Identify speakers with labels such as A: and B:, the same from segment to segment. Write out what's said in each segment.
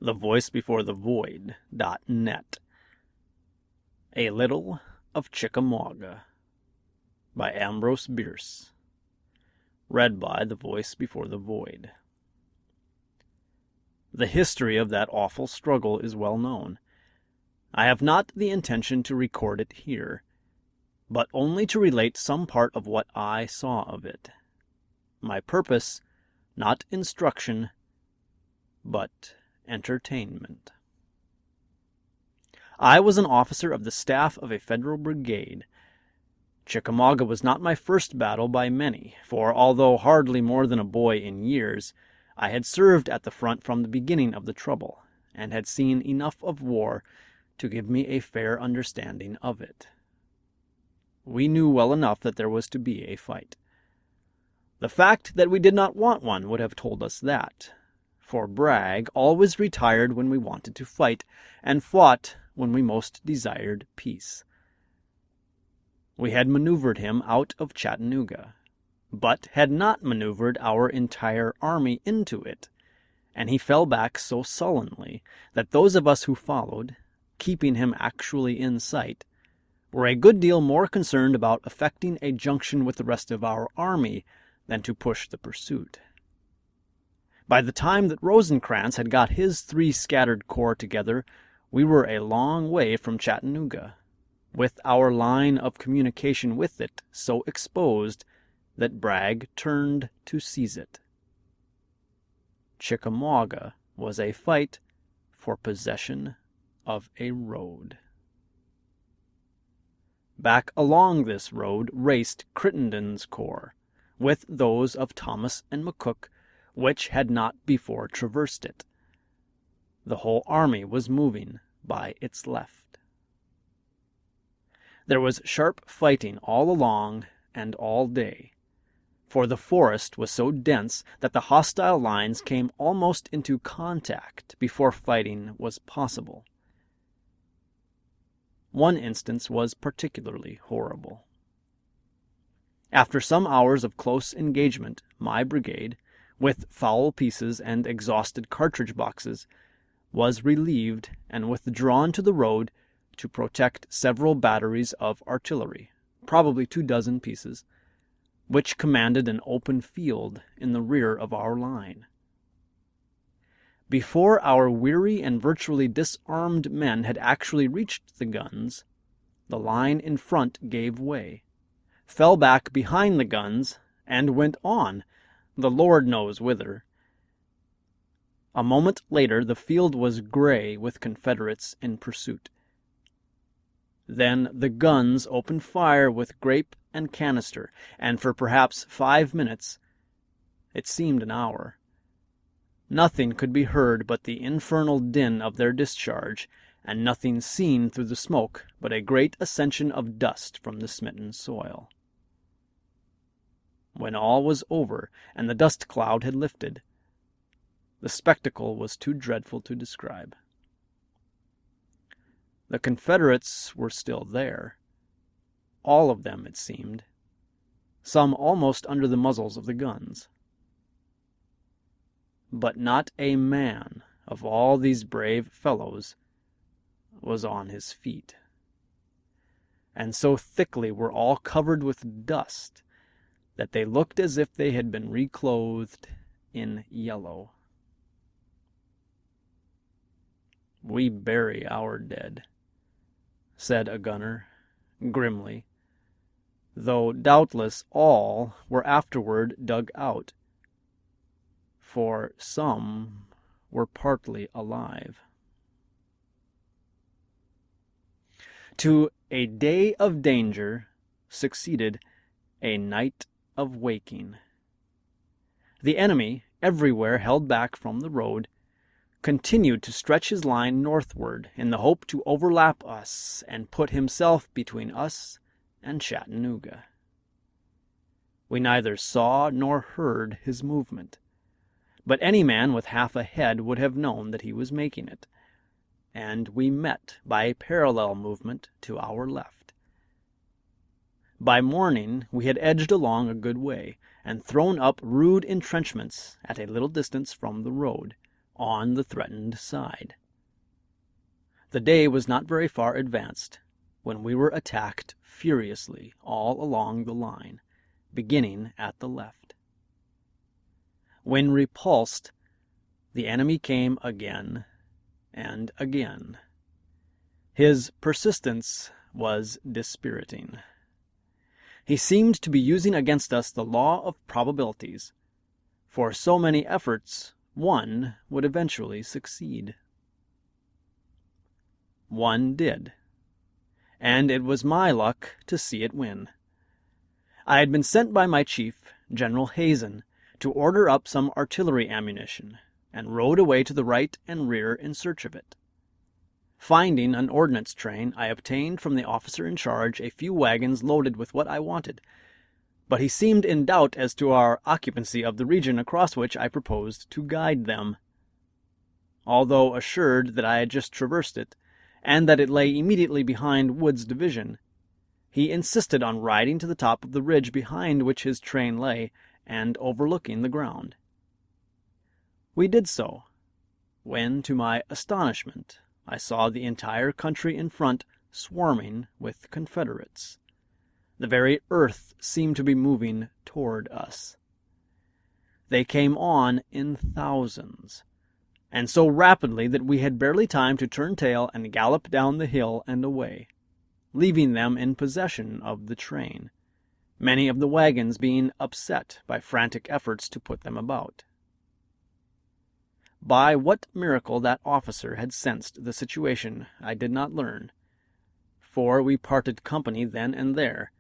A: thevoicebefore-the-void.net. A Little of Chickamauga by Ambrose Bierce. Read by The Voice Before the Void. The history of that awful struggle is well known. I have not the intention to record it here, but only to relate some part of what I saw of it. My purpose, not instruction, but entertainment. I was an officer of the staff of a federal brigade. Chickamauga was not my first battle by many, for although hardly more than a boy in years, I had served at the front from the beginning of the trouble, and had seen enough of war to give me a fair understanding of it. We knew well enough that there was to be a fight. The fact that we did not want one would have told us that, for Bragg always retired when we wanted to fight, and fought when we most desired peace. We had maneuvered him out of Chattanooga, but had not maneuvered our entire army into it, and he fell back so sullenly that those of us who followed, keeping him actually in sight, were a good deal more concerned about effecting a junction with the rest of our army than to push the pursuit. By the time that Rosecrans had got his 3 scattered corps together, we were a long way from Chattanooga, with our line of communication with it so exposed that Bragg turned to seize it. Chickamauga was a fight for possession of a road. Back along this road raced Crittenden's corps, with those of Thomas and McCook, which had not before traversed it. The whole army was moving by its left. There was sharp fighting all along and all day, for the forest was so dense that the hostile lines came almost into contact before fighting was possible. One instance was particularly horrible. After some hours of close engagement, my brigade, with foul pieces and exhausted cartridge boxes, was relieved and withdrawn to the road to protect several batteries of artillery, probably 24 pieces, which commanded an open field in the rear of our line. Before our weary and virtually disarmed men had actually reached the guns, the line in front gave way, fell back behind the guns, and went on, the Lord knows whither. A moment later the field was gray with Confederates in pursuit. Then the guns opened fire with grape and canister, and for perhaps 5 minutes, it seemed an hour, nothing could be heard but the infernal din of their discharge, and nothing seen through the smoke but a great ascension of dust from the smitten soil. When all was over and the dust cloud had lifted, the spectacle was too dreadful to describe. The Confederates were still there, all of them it seemed, some almost under the muzzles of the guns. But not a man of all these brave fellows was on his feet, and so thickly were all covered with dust that they looked as if they had been reclothed in yellow. "We bury our dead," said a gunner, grimly, though doubtless all were afterward dug out, for some were partly alive. To a day of danger succeeded a night of waking. The enemy, everywhere held back from the road, continued to stretch his line northward in the hope to overlap us and put himself between us and Chattanooga. We neither saw nor heard his movement, but any man with half a head would have known that he was making it, and we met by a parallel movement to our left. By morning we had edged along a good way, and thrown up rude entrenchments at a little distance from the road, on the threatened side. The day was not very far advanced when we were attacked furiously all along the line, beginning at the left. When repulsed, the enemy came again and again. His persistence was dispiriting. He seemed to be using against us the law of probabilities. For so many efforts, one would eventually succeed. One did, and it was my luck to see it win. I had been sent by my chief, General Hazen, to order up some artillery ammunition, and rode away to the right and rear in search of it. Finding an ordnance train, I obtained from the officer in charge a few wagons loaded with what I wanted, but he seemed in doubt as to our occupancy of the region across which I proposed to guide them. Although assured that I had just traversed it, and that it lay immediately behind Wood's division, he insisted on riding to the top of the ridge behind which his train lay, and overlooking the ground. We did so, when, to my astonishment, I saw the entire country in front swarming with Confederates. The very earth seemed to be moving toward us. They came on in thousands, and so rapidly that we had barely time to turn tail and gallop down the hill and away, leaving them in possession of the train, many of the wagons being upset by frantic efforts to put them about. By what miracle that officer had sensed the situation I did not learn, for we parted company then and there,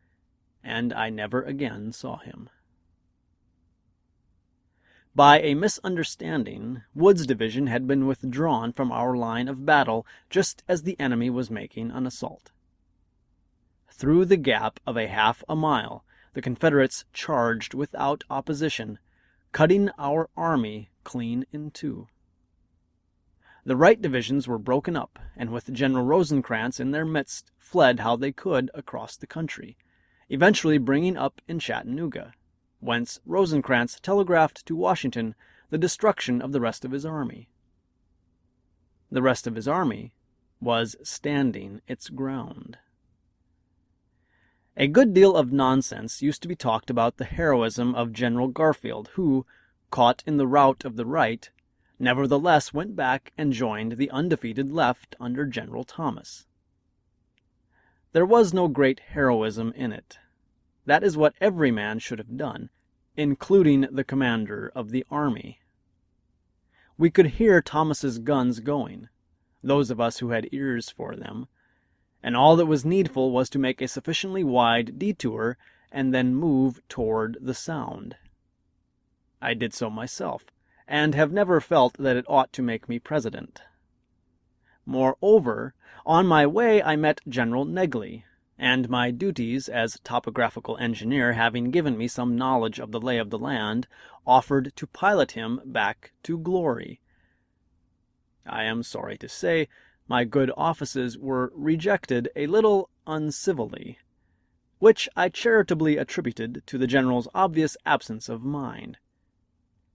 A: and I never again saw him. By a misunderstanding, Wood's division had been withdrawn from our line of battle just as the enemy was making an assault. Through the gap of a half a mile, the Confederates charged without opposition, cutting our army clean in two. The right divisions were broken up, and with General Rosecrans in their midst, fled how they could across the country, eventually bringing up in Chattanooga, whence Rosecrans telegraphed to Washington the destruction of the rest of his army. The rest of his army was standing its ground. A good deal of nonsense used to be talked about the heroism of General Garfield, who, caught in the rout of the right, nevertheless went back and joined the undefeated left under General Thomas. There was no great heroism in it. That is what every man should have done, including the commander of the army. We could hear Thomas's guns going, those of us who had ears for them, and all that was needful was to make a sufficiently wide detour and then move toward the sound. I did so myself, and have never felt that it ought to make me president. Moreover, on my way I met General Negley, and my duties as topographical engineer having given me some knowledge of the lay of the land, offered to pilot him back to glory. I am sorry to say, my good offices were rejected a little uncivilly, which I charitably attributed to the General's obvious absence of mind.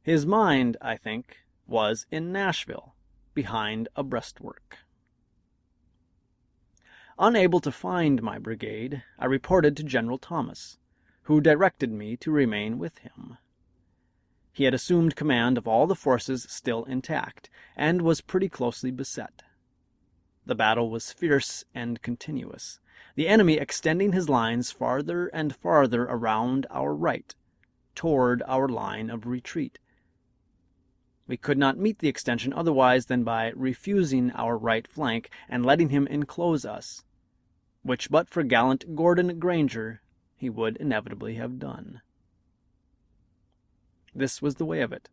A: His mind, I think, was in Nashville, behind a breastwork. Unable to find my brigade, I reported to General Thomas, who directed me to remain with him. He had assumed command of all the forces still intact, and was pretty closely beset. The battle was fierce and continuous, the enemy extending his lines farther and farther around our right, toward our line of retreat. We could not meet the extension otherwise than by refusing our right flank and letting him enclose us, which but for gallant Gordon Granger he would inevitably have done. This was the way of it.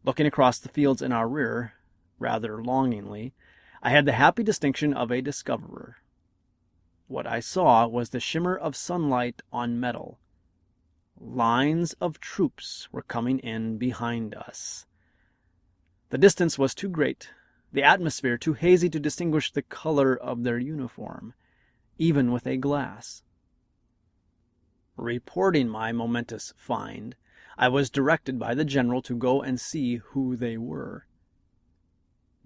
A: Looking across the fields in our rear, rather longingly, I had the happy distinction of a discoverer. What I saw was the shimmer of sunlight on metal. Lines of troops were coming in behind us. The distance was too great, the atmosphere too hazy to distinguish the color of their uniform, even with a glass. Reporting my momentous find, I was directed by the general to go and see who they were.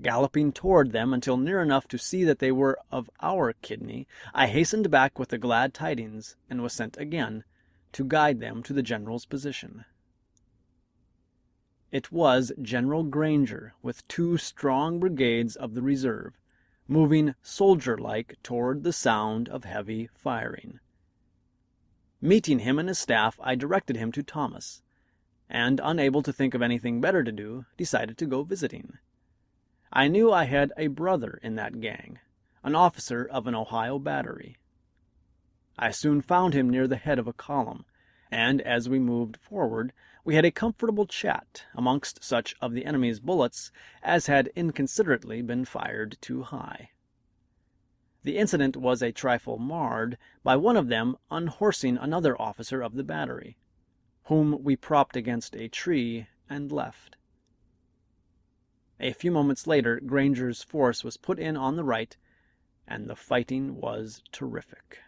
A: Galloping toward them until near enough to see that they were of our kidney, I hastened back with the glad tidings, and was sent again to guide them to the general's position. It was General Granger with 2 strong brigades of the reserve, moving soldier-like toward the sound of heavy firing. Meeting him and his staff, I directed him to Thomas, and, unable to think of anything better to do, decided to go visiting. I knew I had a brother in that gang, an officer of an Ohio battery. I soon found him near the head of a column, and as we moved forward, we had a comfortable chat amongst such of the enemy's bullets as had inconsiderately been fired too high. The incident was a trifle marred by one of them unhorsing another officer of the battery, whom we propped against a tree and left. A few moments later, Granger's force was put in on the right, and the fighting was terrific.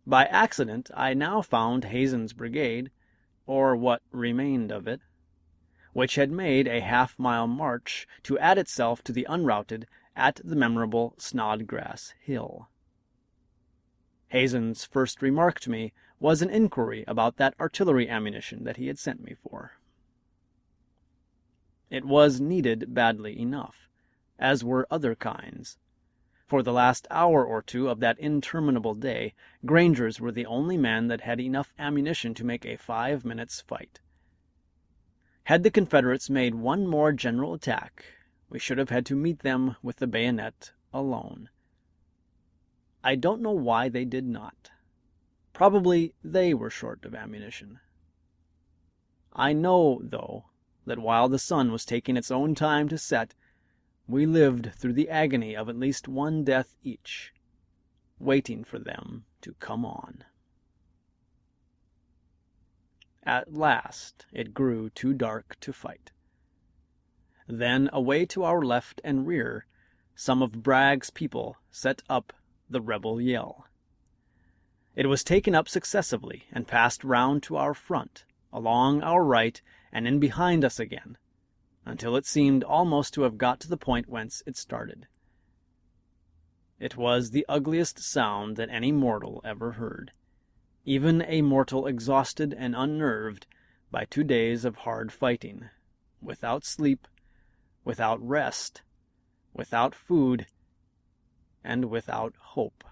A: By accident, I now found Hazen's brigade, or what remained of it, which had made a half-mile march to add itself to the unrouted at the memorable Snodgrass Hill. Hazen's first remark to me was an inquiry about that artillery ammunition that he had sent me for. It was needed badly enough, as were other kinds. For the last hour or two of that interminable day, Granger's were the only men that had enough ammunition to make a 5 minutes' fight. Had the Confederates made one more general attack, we should have had to meet them with the bayonet alone. I don't know why they did not. Probably they were short of ammunition. I know, though, that while the sun was taking its own time to set, we lived through the agony of at least one death each, waiting for them to come on. At last it grew too dark to fight. Then, away to our left and rear, some of Bragg's people set up the rebel yell. It was taken up successively and passed round to our front, along our right, and in behind us again, until it seemed almost to have got to the point whence it started. It was the ugliest sound that any mortal ever heard, even a mortal exhausted and unnerved by 2 days of hard fighting, without sleep, without rest, without food, and without hope.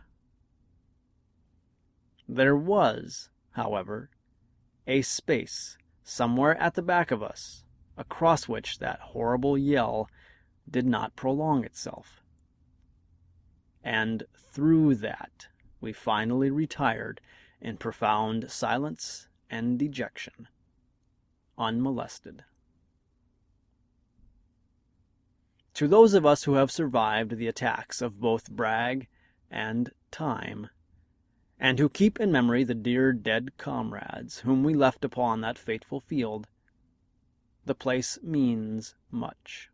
A: There was, however, a space somewhere at the back of us, across which that horrible yell did not prolong itself. And through that we finally retired in profound silence and dejection, unmolested. To those of us who have survived the attacks of both Bragg and Time, and who keep in memory the dear dead comrades whom we left upon that fateful field, the place means much.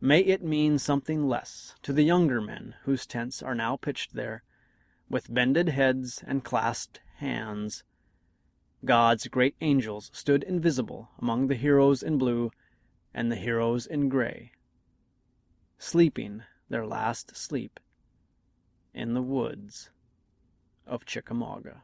A: May it mean something less to the younger men whose tents are now pitched there, with bended heads and clasped hands. God's great angels stood invisible among the heroes in blue and the heroes in gray, sleeping their last sleep in the woods of Chickamauga.